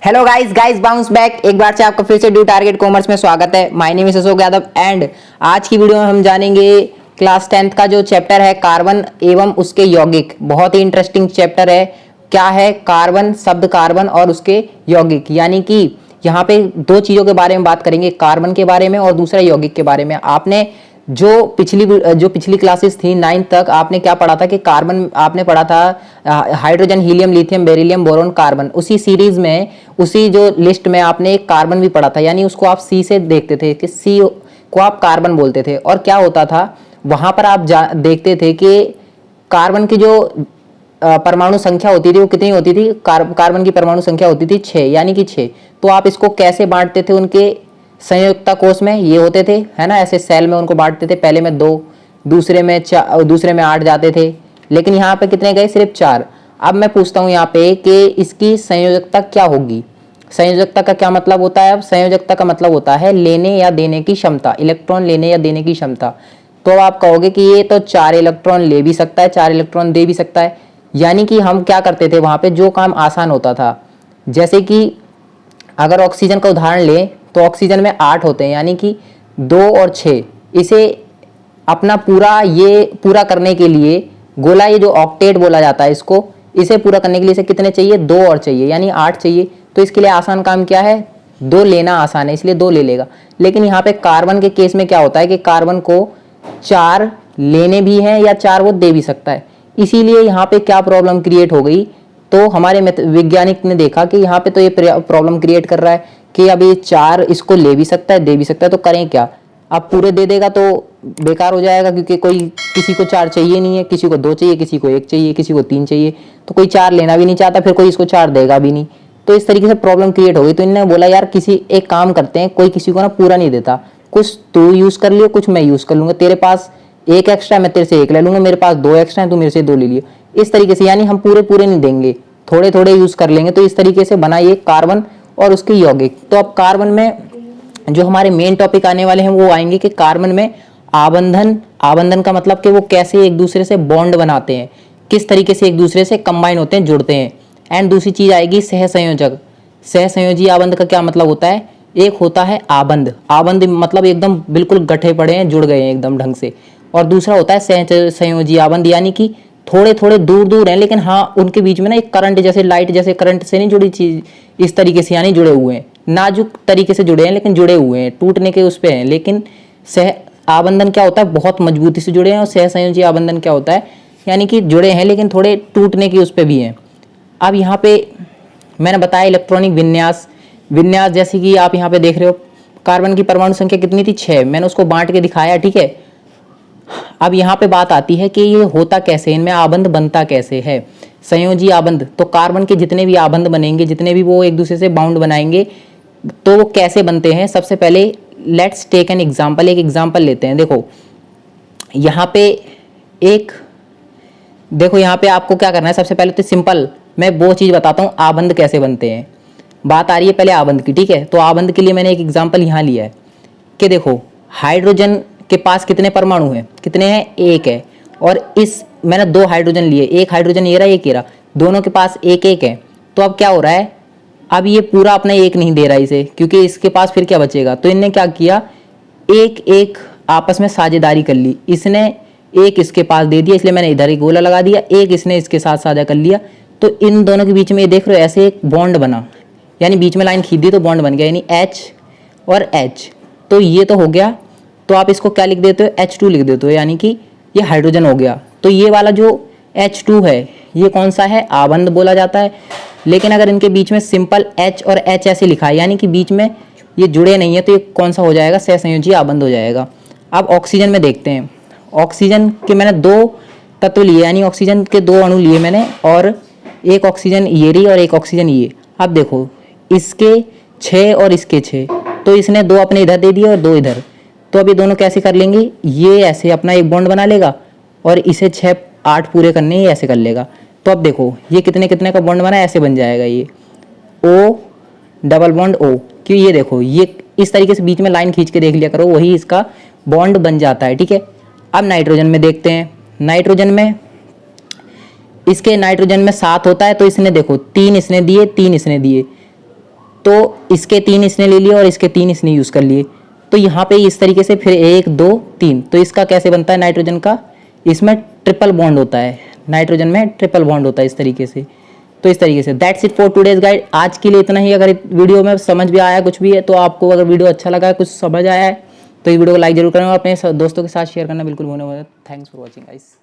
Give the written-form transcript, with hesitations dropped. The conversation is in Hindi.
हेलो गाइस बाउंस बैक एक बार से आपका फिर से ड्यू टारगेट कॉमर्स में स्वागत है। My name is Ashok Yadav and आज की वीडियो में हम जानेंगे क्लास 10th का जो चैप्टर है कार्बन एवं उसके यौगिक। बहुत ही इंटरेस्टिंग चैप्टर है। क्या है कार्बन, शब्द कार्बन और उसके यौगिक, यानी कि यहाँ पे दो चीज़ों के बारे में बात करेंगे, कार्बन के बारे में और दूसरा यौगिक के बारे में। आपने जो पिछली क्लासेस थी 9th तक आपने क्या पढ़ा था कि कार्बन आपने पढ़ा था hydrogen, helium, lithium, beryllium, boron, carbon. उसी सीरीज में उसी जो लिस्ट में आपने एक कार्बन भी पढ़ा था, यानी उसको आप सी से देखते थे कि सी को आप कार्बन बोलते थे। और क्या होता था वहां पर आप देखते थे कि कार्बन की जो परमाणु संख्या होती थी वो कितनी होती थी। कार्बन की परमाणु संख्या होती थी 6, यानी कि 6। तो आप इसको कैसे बांटते थे, उनके संयुक्ता कोष में ये होते थे, है ना, ऐसे सेल में उनको बांटते थे। पहले में 2, दूसरे में 8 जाते थे, लेकिन यहाँ पे कितने गए, सिर्फ 4। अब मैं पूछता हूँ यहाँ पे कि इसकी संयोजकता क्या होगी। संयोजकता का क्या मतलब होता है। अब संयोजकता का मतलब होता है लेने या देने की क्षमता, इलेक्ट्रॉन लेने या देने की क्षमता। तो आप कहोगे कि ये तो 4 इलेक्ट्रॉन ले भी सकता है, 4 इलेक्ट्रॉन दे भी सकता है। यानी कि हम क्या करते थे वहाँ पे, जो काम आसान होता था, जैसे कि अगर ऑक्सीजन का उदाहरण लें तो ऑक्सीजन में 8 होते हैं, यानी कि 2 और 6। इसे अपना पूरा करने के लिए गोला, ये जो ऑक्टेट बोला जाता है इसको, इसे पूरा करने के लिए इसे कितने चाहिए, 2 और चाहिए, यानी 8 चाहिए। तो इसके लिए आसान काम क्या है, 2 लेना आसान है, इसलिए 2 ले लेगा। लेकिन यहाँ पे कार्बन के केस में क्या होता है कि कार्बन को 4 लेने भी हैं या 4 वो दे भी सकता है। इसीलिए यहाँ पे क्या प्रॉब्लम क्रिएट हो गई, तो हमारे वैज्ञानिक ने देखा कि यहाँ पे तो ये प्रॉब्लम क्रिएट कर रहा है कि अब ये 4 इसको ले भी सकता है, दे भी सकता है, तो करें क्या। अब पूरे दे देगा तो बेकार हो जाएगा, क्योंकि किसी को 4 चाहिए नहीं है, किसी को 2 चाहिए, किसी को 1 चाहिए, किसी को 3 चाहिए, तो कोई 4 लेना भी नहीं चाहता, फिर कोई इसको 4 देगा भी नहीं। तो इस तरीके से प्रॉब्लम क्रिएट हो गई। तो इन्होंने बोला यार एक काम करते हैं, कोई किसी को ना पूरा नहीं देता, कुछ तू यूज कर लियो, कुछ मैं यूज कर लूंगा, तेरे पास 1 एक्स्ट्रा, मैं तेरे से 1 ले लूंगा, मेरे पास 2 एक्स्ट्रा है, तू मेरे से 2 ले लियो। इस तरीके से, यानी हम पूरे नहीं देंगे, थोड़े थोड़े यूज कर लेंगे। तो इस तरीके से बना ये कार्बन और उसके यौगिक। तो अब कार्बन में जो हमारे मेन टॉपिक आने वाले हैं वो आएंगे कि कार्बन में आबंधन का मतलब कि वो कैसे एक दूसरे से बॉन्ड बनाते हैं, किस तरीके से एक दूसरे से कंबाइन होते हैं, जुड़ते हैं। एंड दूसरी चीज आएगी सहसंयोजक। सहसंयोजी आबंध का क्या मतलब होता है, एक होता है आबंध मतलब एकदम बिल्कुल गठे पड़े हैं, जुड़ गए हैं एकदम ढंग से। और दूसरा होता है सहसंयोजी आबंध, यानी कि थोड़े थोड़े दूर हैं, लेकिन हाँ उनके बीच में ना एक करंट जैसे, लाइट जैसे करंट से नहीं जुड़ी चीज, इस तरीके से, यानी जुड़े हुए हैं, नाजुक तरीके से जुड़े हैं, लेकिन जुड़े हुए हैं, टूटने के उस पे हैं। लेकिन सह आबंधन क्या होता है, बहुत मजबूती से जुड़े हैं। और सहसंयोजी आबंधन क्या होता है, यानी कि जुड़े हैं लेकिन थोड़े टूटने के उस पे भी हैं। अब यहाँ पे मैंने बताया इलेक्ट्रॉनिक विन्यास, जैसे कि आप यहाँ पे देख रहे हो, कार्बन की परमाणु संख्या कितनी थी, 6। मैंने उसको बांट के दिखाया, ठीक है। अब यहाँ पे बात आती है कि ये होता कैसे, इनमें आबंध बनता कैसे है। संयोजी आबंध, तो कार्बन के जितने भी आबंध बनेंगे, जितने भी वो एक दूसरे से बाउंड बनाएंगे, तो वो कैसे बनते हैं। सबसे पहले लेट्स टेक एन एग्जाम्पल, एक एग्जाम्पल लेते हैं। देखो यहाँ पे आपको क्या करना है, सबसे पहले तो सिंपल मैं वो चीज़ बताता हूँ आबंध कैसे बनते हैं। बात आ रही है पहले आबंध की, ठीक है। तो आबंध के लिए मैंने एक एग्जाम्पल यहाँ लिया है कि देखो हाइड्रोजन के पास कितने परमाणु हैं, कितने हैं, 1 है। और इस मैंने 2 हाइड्रोजन लिए, एक हाइड्रोजन ये रहा, एक ये रहा, दोनों के पास 1 है। तो अब क्या हो रहा है, अब ये पूरा अपना 1 नहीं दे रहा इसे, क्योंकि इसके पास फिर क्या बचेगा। तो इनने क्या किया, एक आपस में साझेदारी कर ली। इसने 1 इसके पास दे दिया, इसलिए मैंने इधर एक गोला लगा दिया, 1 इसने इसके साथ साझा कर लिया। तो इन दोनों के बीच में ये देख रहे हो ऐसे एक बॉन्ड बना, यानी बीच में लाइन खींच दी तो बॉन्ड बन गया, यानी H और H। तो ये तो हो गया। तो आप इसको क्या लिख देते हो, H2 लिख देते हो, यानी कि ये हाइड्रोजन हो गया। तो ये वाला जो H2 है ये कौन सा है, आबंध बोला जाता है। लेकिन अगर इनके बीच में सिंपल H और H ऐसे लिखा है, यानी कि बीच में ये जुड़े नहीं है, तो ये कौन सा हो जाएगा, सहसंयोजी आबंध हो जाएगा। अब ऑक्सीजन में देखते हैं। ऑक्सीजन के मैंने 2 तत्व लिए, यानी ऑक्सीजन के 2 अणु लिए मैंने, और एक ऑक्सीजन ये रही और एक ऑक्सीजन ये। अब देखो इसके 6 और इसके 6, तो इसने 2 अपने इधर दे दिए और 2 इधर। तो अब ये दोनों कैसे कर लेंगे, ये ऐसे अपना एक बॉन्ड बना लेगा और इसे 6 8 पूरे करने ये ऐसे कर लेगा। तो अब देखो ये कितने कितने का बॉन्ड बना, ऐसे बन जाएगा ये O डबल बॉन्ड O। क्यों, ये देखो ये इस तरीके से बीच में लाइन खींच के देख लिया करो, वही इसका बॉन्ड बन जाता है, ठीक है। अब नाइट्रोजन में देखते हैं। नाइट्रोजन में इसके नाइट्रोजन में 7 होता है, तो इसने देखो 3 इसने दिए, 3 इसने दिए, तो इसके 3 इसने ले लिए और इसके 3 इसने यूज़ कर लिए। तो यहाँ पे इस तरीके से फिर 1 2 3, तो इसका कैसे बनता है नाइट्रोजन का, इसमें ट्रिपल बॉन्ड होता है, नाइट्रोजन में ट्रिपल बॉन्ड होता है इस तरीके से। तो इस तरीके से that's it for today's guide. आज के लिए इतना ही। अगर वीडियो में समझ भी आया कुछ भी है तो आपको अगर वीडियो अच्छा लगा है, कुछ समझ आया है, तो इस वीडियो को लाइक जरूर करना और अपने दोस्तों के साथ शेयर करना बिल्कुल भूलना मत। Thanks for watching guys.